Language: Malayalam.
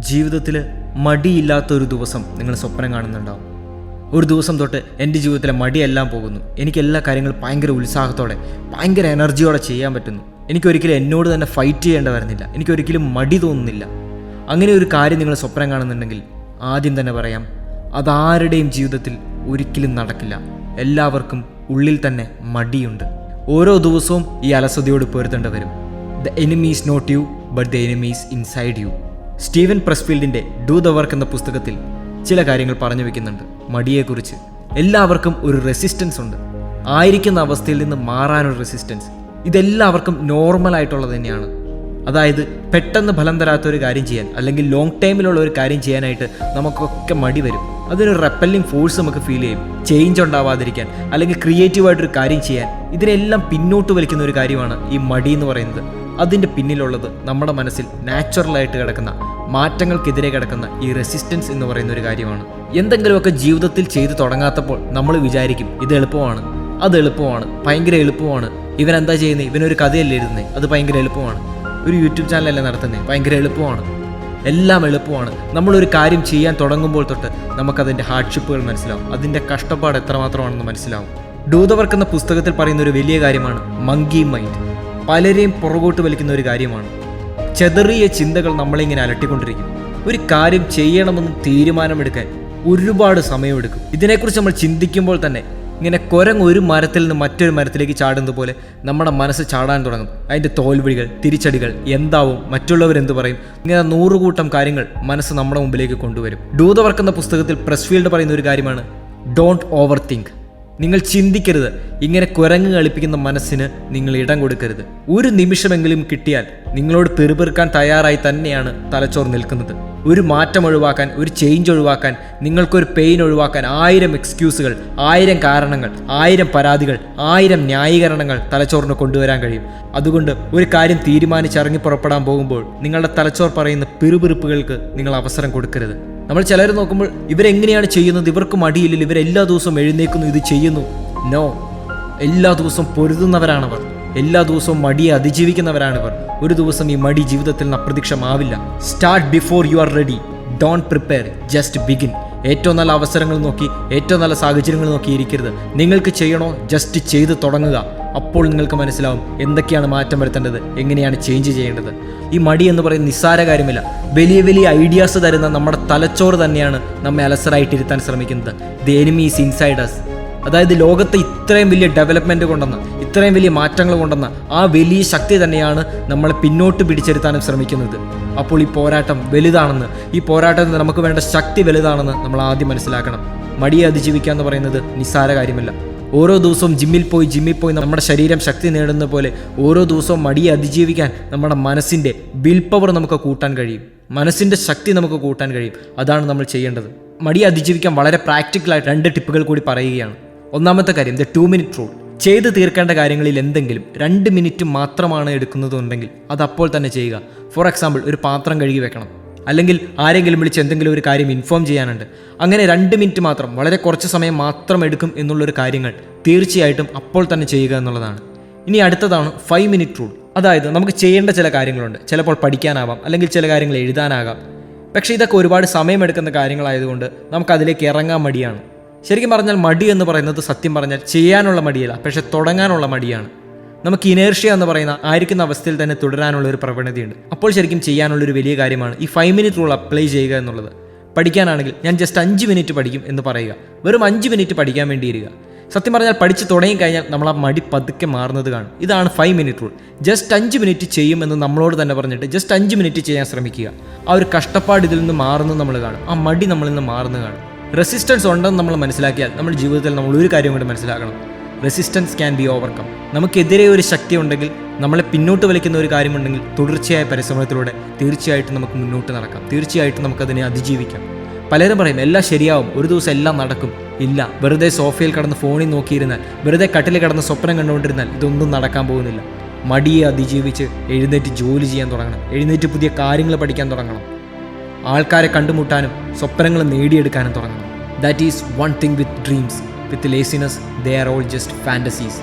ജീവിതത്തിൽ മടിയില്ലാത്തൊരു ദിവസം നിങ്ങൾ സ്വപ്നം കാണുന്നുണ്ടാവും. ഒരു ദിവസം തൊട്ട് എൻ്റെ ജീവിതത്തിലെ മടിയെല്ലാം പോകുന്നു, എനിക്ക് എല്ലാ കാര്യങ്ങളും ഭയങ്കര ഉത്സാഹത്തോടെ ഭയങ്കര എനർജിയോടെ ചെയ്യാൻ പറ്റുന്നു, എനിക്കൊരിക്കലും എന്നോട് തന്നെ ഫൈറ്റ് ചെയ്യേണ്ട വരുന്നില്ല, എനിക്കൊരിക്കലും മടി തോന്നുന്നില്ല. അങ്ങനെ ഒരു കാര്യം നിങ്ങൾ സ്വപ്നം കാണുന്നുണ്ടെങ്കിൽ ആദ്യം തന്നെ പറയാം, അതാരുടെയും ജീവിതത്തിൽ ഒരിക്കലും നടക്കില്ല. എല്ലാവർക്കും ഉള്ളിൽ തന്നെ മടിയുണ്ട്. ഓരോ ദിവസവും ഈ അലസതയോട് പൊരുത്തേണ്ടി വരും. The enemy is not you but the enemy is inside you. Steven പ്രസ്ഫീൽഡിൻ്റെ ഡു ദ വർക്ക് എന്ന പുസ്തകത്തിൽ ചില കാര്യങ്ങൾ പറഞ്ഞു വെക്കുന്നുണ്ട് മടിയെക്കുറിച്ച്. എല്ലാവർക്കും ഒരു റെസിസ്റ്റൻസ് ഉണ്ട്, ആയിരിക്കുന്ന അവസ്ഥയിൽ നിന്ന് മാറാനൊരു റെസിസ്റ്റൻസ്. ഇതെല്ലാവർക്കും നോർമലായിട്ടുള്ളത് തന്നെയാണ്. അതായത് പെട്ടെന്ന് ഫലം തരാത്തൊരു കാര്യം ചെയ്യാൻ, അല്ലെങ്കിൽ ലോങ് ടൈമിലുള്ള ഒരു കാര്യം ചെയ്യാനായിട്ട് നമുക്കൊക്കെ മടി വരും. അതിനൊരു റെപ്പല്ലിംഗ് ഫോഴ്സ് നമുക്ക് ഫീൽ ചെയ്യും. ചേഞ്ച് ഉണ്ടാവാതിരിക്കാൻ, അല്ലെങ്കിൽ ക്രിയേറ്റീവായിട്ടൊരു കാര്യം ചെയ്യാൻ, ഇതിനെല്ലാം പിന്നോട്ട് വലിക്കുന്ന ഒരു കാര്യമാണ് ഈ മടി എന്ന് പറയുന്നത്. അതിൻ്റെ പിന്നിലുള്ളത് നമ്മുടെ മനസ്സിൽ നാച്ചുറലായിട്ട് കിടക്കുന്ന, മാറ്റങ്ങൾക്കെതിരെ കിടക്കുന്ന ഈ റെസിസ്റ്റൻസ് എന്ന് പറയുന്ന ഒരു കാര്യമാണ്. എന്തെങ്കിലുമൊക്കെ ജീവിതത്തിൽ ചെയ്തു തുടങ്ങാത്തപ്പോൾ നമ്മൾ വിചാരിക്കും ഇത് എളുപ്പമാണ്, അത് എളുപ്പമാണ്, ഭയങ്കര എളുപ്പമാണ്, ഇവനെന്താ ചെയ്യുന്നത്, ഇവനൊരു കഥയല്ലേ എഴുതുന്നത്, അത് ഭയങ്കര എളുപ്പമാണ്, ഒരു യൂട്യൂബ് ചാനലല്ലേ നടത്തുന്നത്, ഭയങ്കര എളുപ്പമാണ്, എല്ലാം എളുപ്പമാണ്. നമ്മളൊരു കാര്യം ചെയ്യാൻ തുടങ്ങുമ്പോൾ തൊട്ട് നമുക്കതിൻ്റെ ഹാർഡ്ഷിപ്പുകൾ മനസ്സിലാവും, അതിൻ്റെ കഷ്ടപ്പാട് എത്രമാത്രമാണെന്ന് മനസ്സിലാവും. ഡു ദ വർക്ക് എന്ന പുസ്തകത്തിൽ പറയുന്ന ഒരു വലിയ കാര്യമാണ് മങ്കി മൈൻഡ്. പലരെയും പുറകോട്ട് വലിക്കുന്ന ഒരു കാര്യമാണ്. ചെതറിയ ചിന്തകൾ നമ്മളിങ്ങനെ അലട്ടിക്കൊണ്ടിരിക്കും. ഒരു കാര്യം ചെയ്യണമെന്ന് തീരുമാനമെടുക്കാൻ ഒരുപാട് സമയമെടുക്കും. ഇതിനെക്കുറിച്ച് നമ്മൾ ചിന്തിക്കുമ്പോൾ തന്നെ ഇങ്ങനെ കുരങ്ങ് ഒരു മരത്തിൽ നിന്ന് മറ്റൊരു മരത്തിലേക്ക് ചാടുന്നത് പോലെ നമ്മുടെ മനസ്സ് ചാടാൻ തുടങ്ങും. അതിൻ്റെ തോൽവികൾ, തിരിച്ചടികൾ, എന്താവും, മറ്റുള്ളവരെന്ത് പറയും, ഇങ്ങനെ 100 കൂട്ടം കാര്യങ്ങൾ മനസ്സ് നമ്മുടെ മുമ്പിലേക്ക് കൊണ്ടുവരും. ഡു ദ വർക്ക് എന്ന പുസ്തകത്തിൽ പ്രസ്ഫീൽഡ് പറയുന്ന ഒരു കാര്യമാണ് ഡോണ്ട് ഓവർ തിങ്ക്. നിങ്ങൾ ചിന്തിക്കരുത്. ഇങ്ങനെ കുരങ്ങ് കളിപ്പിക്കുന്ന മനസ്സിന് നിങ്ങൾ ഇടം കൊടുക്കരുത്. ഒരു നിമിഷമെങ്കിലും കിട്ടിയാൽ നിങ്ങളോട് പെറുപെറുക്കാൻ തയ്യാറായി തന്നെയാണ് തലച്ചോറ് നിൽക്കുന്നത്. ഒരു മാറ്റം ഒഴിവാക്കാൻ, ഒരു ചേഞ്ച് ഒഴിവാക്കാൻ, നിങ്ങൾക്കൊരു പെയിൻ ഒഴിവാക്കാൻ 1000 എക്സ്ക്യൂസുകൾ, 1000 കാരണങ്ങൾ, 1000 പരാതികൾ, 1000 ന്യായീകരണങ്ങൾ തലച്ചോറിന് കൊണ്ടുവരാൻ കഴിയും. അതുകൊണ്ട് ഒരു കാര്യം തീരുമാനിച്ചിറങ്ങി പുറപ്പെടാൻ പോകുമ്പോൾ നിങ്ങളുടെ തലച്ചോർ പറയുന്ന പിറുപിറുപ്പുകൾക്ക് നിങ്ങൾ അവസരം കൊടുക്കരുത്. നമ്മൾ ചിലർ നോക്കുമ്പോൾ ഇവരെങ്ങനെയാണ് ചെയ്യുന്നത്, ഇവർക്ക് മടിയില്ല, ഇവരെല്ലാ ദിവസവും എഴുന്നേക്കുന്നു, ഇത് ചെയ്യുന്നു. നോ, എല്ലാ ദിവസവും പൊരുതുന്നവരാണവർ, എല്ലാ ദിവസവും മടിയെ അതിജീവിക്കുന്നവരാണിവർ. ഒരു ദിവസം ഈ മടി ജീവിതത്തിൽ നിന്ന് അപ്രത്യക്ഷമാവില്ല. Start before you are ready, don't prepare, just begin. ഏറ്റവും നല്ല അവസരങ്ങൾ നോക്കി, ഏറ്റവും നല്ല സാഹചര്യങ്ങൾ നോക്കി ഇരിക്കരുത്. നിങ്ങൾക്ക് ചെയ്യണോ, ജസ്റ്റ് ചെയ്ത് തുടങ്ങുക. അപ്പോൾ നിങ്ങൾക്ക് മനസ്സിലാവും എന്തൊക്കെയാണ് മാറ്റം വരുത്തേണ്ടത്, എങ്ങനെയാണ് ചേഞ്ച് ചെയ്യേണ്ടത്. ഈ മടി എന്ന് പറയുന്ന നിസ്സാര കാര്യമില്ല. വലിയ വലിയ ഐഡിയാസ് തരുന്ന നമ്മുടെ തലച്ചോറ് തന്നെയാണ് നമ്മെ അലസരായിട്ടിരുത്താൻ ശ്രമിക്കുന്നത്. The enemy is inside us. അതായത് ലോകത്തെ ഇത്രയും വലിയ ഡെവലപ്മെൻറ്റ് കൊണ്ടുവന്ന, ഇത്രയും വലിയ മാറ്റങ്ങൾ കൊണ്ടുവന്ന ആ വലിയ ശക്തി തന്നെയാണ് നമ്മളെ പിന്നോട്ട് പിടിച്ചെടുത്താനും ശ്രമിക്കുന്നത്. അപ്പോൾ ഈ പോരാട്ടം വലുതാണെന്ന്, ഈ പോരാട്ടത്തിൽ നമുക്ക് വേണ്ട ശക്തി വലുതാണെന്ന് നമ്മൾ ആദ്യം മനസ്സിലാക്കണം. മടിയെ അതിജീവിക്കുക എന്ന് പറയുന്നത് നിസ്സാര കാര്യമല്ല. ഓരോ ദിവസവും ജിമ്മിൽ പോയി നമ്മുടെ ശരീരം ശക്തി നേടുന്ന പോലെ ഓരോ ദിവസവും മടിയെ അതിജീവിക്കാൻ നമ്മുടെ മനസ്സിൻ്റെ വിൽ പവർ നമുക്ക് കൂട്ടാൻ കഴിയും, മനസ്സിൻ്റെ ശക്തി നമുക്ക് കൂട്ടാൻ കഴിയും. അതാണ് നമ്മൾ ചെയ്യേണ്ടത്. മടിയെ അതിജീവിക്കാൻ വളരെ പ്രാക്ടിക്കലായിട്ട് 2 ടിപ്പുകൾ കൂടി പറയുകയാണ്. ഒന്നാമത്തെ കാര്യം, ദ 2 മിനിറ്റ് റൂൾ. ചെയ്ത് തീർക്കേണ്ട കാര്യങ്ങളിൽ എന്തെങ്കിലും 2 മിനിറ്റ് മാത്രമാണ് എടുക്കുന്നതുണ്ടെങ്കിൽ അത് അപ്പോൾ തന്നെ ചെയ്യുക. ഫോർ എക്സാമ്പിൾ, ഒരു പാത്രം കഴുകി വെക്കണം, അല്ലെങ്കിൽ ആരെങ്കിലും വിളിച്ച് എന്തെങ്കിലും ഒരു കാര്യം ഇൻഫോം ചെയ്യാനുണ്ട്. അങ്ങനെ 2 മിനിറ്റ് മാത്രം, വളരെ കുറച്ച് സമയം മാത്രം എടുക്കും എന്നുള്ളൊരു കാര്യങ്ങൾ തീർച്ചയായിട്ടും അപ്പോൾ തന്നെ ചെയ്യുക എന്നുള്ളതാണ്. ഇനി അടുത്തതാണ് 5 മിനിറ്റ് റൂൾ. അതായത് നമുക്ക് ചെയ്യേണ്ട ചില കാര്യങ്ങളുണ്ട്. ചിലപ്പോൾ പഠിക്കാനാവാം, അല്ലെങ്കിൽ ചില കാര്യങ്ങൾ എഴുതാനാകാം. പക്ഷേ ഇതൊക്കെ ഒരുപാട് സമയമെടുക്കുന്ന കാര്യങ്ങളായതുകൊണ്ട് നമുക്കതിലേക്ക് ഇറങ്ങാൻ മടിയാണ്. ശരിക്കും പറഞ്ഞാൽ മടി എന്ന് പറയുന്നത് സത്യം പറഞ്ഞാൽ ചെയ്യാനുള്ള മടിയല്ല, പക്ഷെ തുടങ്ങാനുള്ള മടിയാണ്. നമുക്ക് ഇനേർഷ്യ എന്ന് പറയുന്ന ആയിരിക്കുന്ന അവസ്ഥയിൽ തന്നെ തുടരാനുള്ള ഒരു പ്രവണതയുണ്ട്. അപ്പോൾ ശരിക്കും ചെയ്യാനുള്ളൊരു വലിയ കാര്യമാണ് ഈ 5 മിനിറ്റ് റൂൾ അപ്ലൈ ചെയ്യുക എന്നുള്ളത്. പഠിക്കാനാണെങ്കിൽ ഞാൻ ജസ്റ്റ് 5 മിനിറ്റ് പഠിക്കും എന്ന് പറയുക. വെറും 5 മിനിറ്റ് പഠിക്കാൻ വേണ്ടി ഇരിക്കുക. സത്യം പറഞ്ഞാൽ പഠിച്ച് തുടങ്ങിക്കഴിഞ്ഞാൽ നമ്മൾ ആ മടി പതുക്കെ മാറുന്നത് കാണും. ഇതാണ് 5 മിനിറ്റ് റൂൾ. ജസ്റ്റ് 5 മിനിറ്റ് ചെയ്യുമെന്ന് നമ്മളോട് തന്നെ പറഞ്ഞിട്ട് ജസ്റ്റ് 5 മിനിറ്റ് ചെയ്യാൻ ശ്രമിക്കുക. ആ ഒരു കഷ്ടപ്പാട് ഇതിൽ നിന്ന് മാറുന്നത് നമ്മൾ കാണും, ആ മടി നമ്മളിൽ നിന്ന് മാറുന്നത് കാണും. റെസിസ്റ്റൻസ് ഉണ്ടെന്ന് നമ്മൾ മനസ്സിലാക്കിയാൽ നമ്മുടെ ജീവിതത്തിൽ നമ്മൾ ഒരു കാര്യം കൂടി മനസ്സിലാക്കണം, റെസിസ്റ്റൻസ് ക്യാൻ ബി ഓവർകം. നമുക്കെതിരെ ഒരു ശക്തി ഉണ്ടെങ്കിൽ, നമ്മളെ പിന്നോട്ട് വലിക്കുന്ന ഒരു കാര്യമുണ്ടെങ്കിൽ, തുടർച്ചയായ പരിശ്രമത്തിലൂടെ തീർച്ചയായിട്ടും നമുക്ക് മുന്നോട്ട് നടക്കാം, തീർച്ചയായിട്ടും നമുക്കതിനെ അതിജീവിക്കാം. പലരും പറയും എല്ലാം ശരിയാവും, ഒരു ദിവസം എല്ലാം നടക്കും. ഇല്ല, വെറുതെ സോഫയിൽ കിടന്ന് ഫോണിൽ നോക്കിയിരുന്നാൽ, വെറുതെ കട്ടിൽ കിടന്ന് സ്വപ്നം കണ്ടുകൊണ്ടിരുന്നാൽ ഇതൊന്നും നടക്കാൻ പോകുന്നില്ല. മടിയെ അതിജീവിച്ച് എഴുന്നേറ്റ് ജോലി ചെയ്യാൻ തുടങ്ങണം, എഴുന്നേറ്റ് പുതിയ കാര്യങ്ങൾ പഠിക്കാൻ തുടങ്ങണം, ആൾക്കാരെ കണ്ടുമുട്ടാനും സ്വപ്നങ്ങൾ നേടിയെടുക്കാനും തുടങ്ങണം. That is one thing with dreams. With laziness, they are all just fantasies.